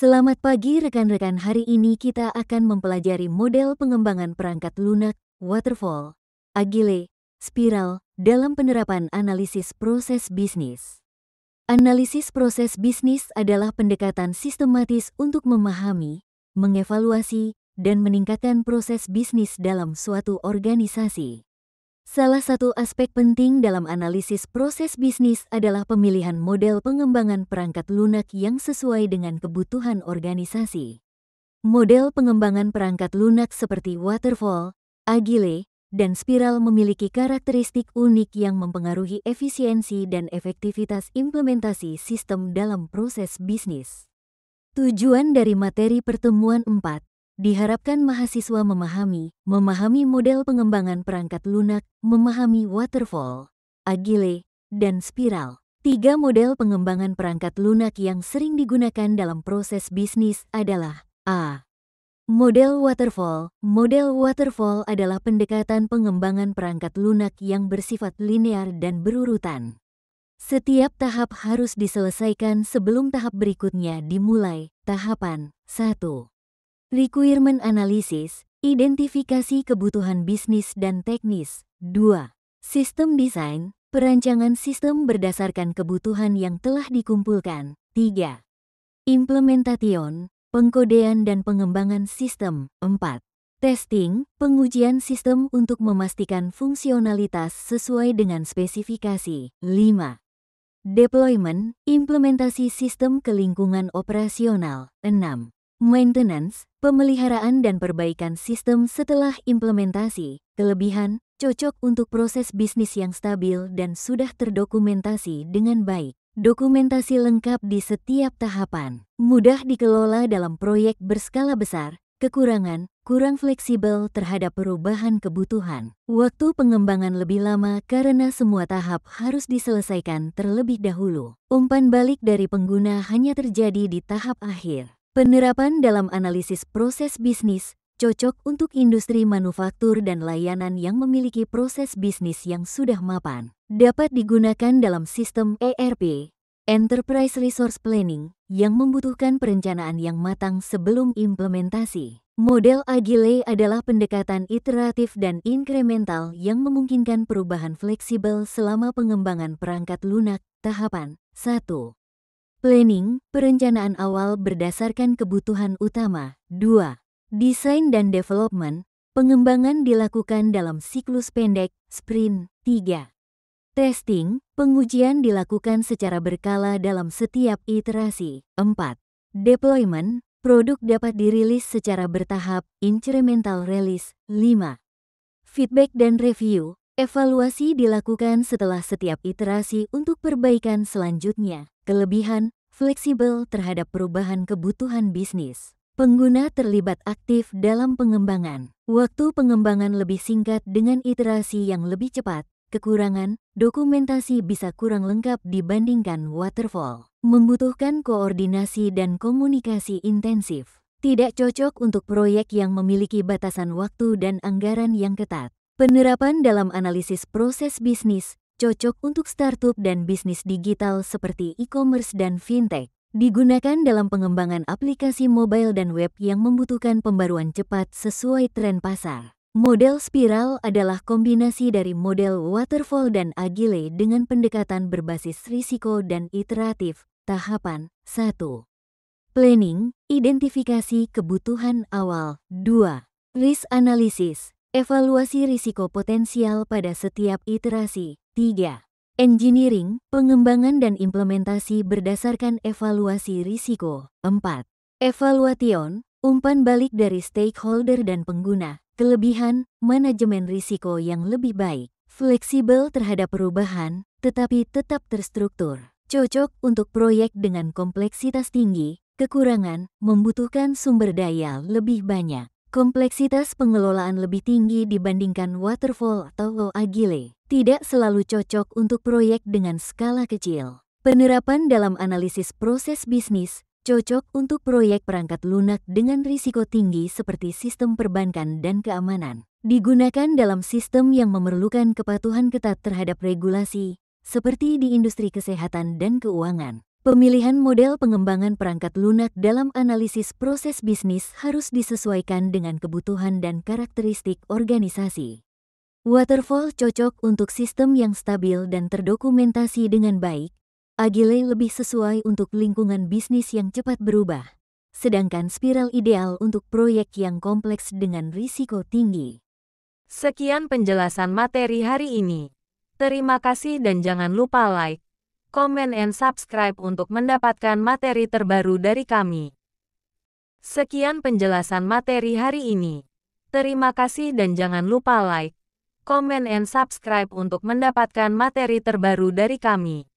Selamat pagi rekan-rekan, hari ini kita akan mempelajari model pengembangan perangkat lunak, waterfall, agile, spiral, dalam penerapan analisis proses bisnis. Analisis proses bisnis adalah pendekatan sistematis untuk memahami, mengevaluasi, dan meningkatkan proses bisnis dalam suatu organisasi. Salah satu aspek penting dalam analisis proses bisnis adalah pemilihan model pengembangan perangkat lunak yang sesuai dengan kebutuhan organisasi. Model pengembangan perangkat lunak seperti waterfall, agile, dan spiral memiliki karakteristik unik yang mempengaruhi efisiensi dan efektivitas implementasi sistem dalam proses bisnis. Tujuan dari materi pertemuan 4 diharapkan mahasiswa memahami model pengembangan perangkat lunak, memahami waterfall, agile, dan spiral. 3 model pengembangan perangkat lunak yang sering digunakan dalam proses bisnis adalah A. Model waterfall. Model waterfall adalah pendekatan pengembangan perangkat lunak yang bersifat linear dan berurutan. Setiap tahap harus diselesaikan sebelum tahap berikutnya dimulai. Tahapan 1. Requirement analysis, identifikasi kebutuhan bisnis dan teknis. 2. Sistem design, perancangan sistem berdasarkan kebutuhan yang telah dikumpulkan. 3. Implementation, pengkodean dan pengembangan sistem. 4. Testing, pengujian sistem untuk memastikan fungsionalitas sesuai dengan spesifikasi. 5. Deployment, implementasi sistem ke lingkungan operasional. 6. Maintenance, pemeliharaan dan perbaikan sistem setelah implementasi. Kelebihan, cocok untuk proses bisnis yang stabil dan sudah terdokumentasi dengan baik. Dokumentasi lengkap di setiap tahapan. Mudah dikelola dalam proyek berskala besar. Kekurangan, kurang fleksibel terhadap perubahan kebutuhan. Waktu pengembangan lebih lama karena semua tahap harus diselesaikan terlebih dahulu. Umpan balik dari pengguna hanya terjadi di tahap akhir. Penerapan dalam analisis proses bisnis cocok untuk industri manufaktur dan layanan yang memiliki proses bisnis yang sudah mapan. Dapat digunakan dalam sistem ERP, Enterprise Resource Planning, yang membutuhkan perencanaan yang matang sebelum implementasi. Model agile adalah pendekatan iteratif dan inkremental yang memungkinkan perubahan fleksibel selama pengembangan perangkat lunak. Tahapan 1. Planning, perencanaan awal berdasarkan kebutuhan utama. 2. Desain dan development, pengembangan dilakukan dalam siklus pendek, sprint. 3. Testing, pengujian dilakukan secara berkala dalam setiap iterasi. 4. Deployment, produk dapat dirilis secara bertahap, incremental release. 5. Feedback dan review, evaluasi dilakukan setelah setiap iterasi untuk perbaikan selanjutnya. Kelebihan, fleksibel terhadap perubahan kebutuhan bisnis. Pengguna terlibat aktif dalam pengembangan. Waktu pengembangan lebih singkat dengan iterasi yang lebih cepat. Kekurangan, dokumentasi bisa kurang lengkap dibandingkan waterfall. Membutuhkan koordinasi dan komunikasi intensif. Tidak cocok untuk proyek yang memiliki batasan waktu dan anggaran yang ketat. Penerapan dalam analisis proses bisnis cocok untuk startup dan bisnis digital seperti e-commerce dan fintech. Digunakan dalam pengembangan aplikasi mobile dan web yang membutuhkan pembaruan cepat sesuai tren pasar. Model spiral adalah kombinasi dari model waterfall dan agile dengan pendekatan berbasis risiko dan iteratif. Tahapan 1. Planning, identifikasi kebutuhan awal. 2. Risk analysis, evaluasi risiko potensial pada setiap iterasi. 3. Engineering, pengembangan dan implementasi berdasarkan evaluasi risiko. 4. Evaluation, umpan balik dari stakeholder dan pengguna. Kelebihan, manajemen risiko yang lebih baik. Fleksibel terhadap perubahan, tetapi tetap terstruktur. Cocok untuk proyek dengan kompleksitas tinggi. Kekurangan, membutuhkan sumber daya lebih banyak. Kompleksitas pengelolaan lebih tinggi dibandingkan waterfall atau agile. Tidak selalu cocok untuk proyek dengan skala kecil. Penerapan dalam analisis proses bisnis cocok untuk proyek perangkat lunak dengan risiko tinggi seperti sistem perbankan dan keamanan. Digunakan dalam sistem yang memerlukan kepatuhan ketat terhadap regulasi, seperti di industri kesehatan dan keuangan. Pemilihan model pengembangan perangkat lunak dalam analisis proses bisnis harus disesuaikan dengan kebutuhan dan karakteristik organisasi. Waterfall cocok untuk sistem yang stabil dan terdokumentasi dengan baik. Agile lebih sesuai untuk lingkungan bisnis yang cepat berubah. Sedangkan spiral ideal untuk proyek yang kompleks dengan risiko tinggi. Sekian penjelasan materi hari ini. Terima kasih dan jangan lupa like, comment and subscribe untuk mendapatkan materi terbaru dari kami. Sekian penjelasan materi hari ini. Terima kasih dan jangan lupa like, comment and subscribe untuk mendapatkan materi terbaru dari kami.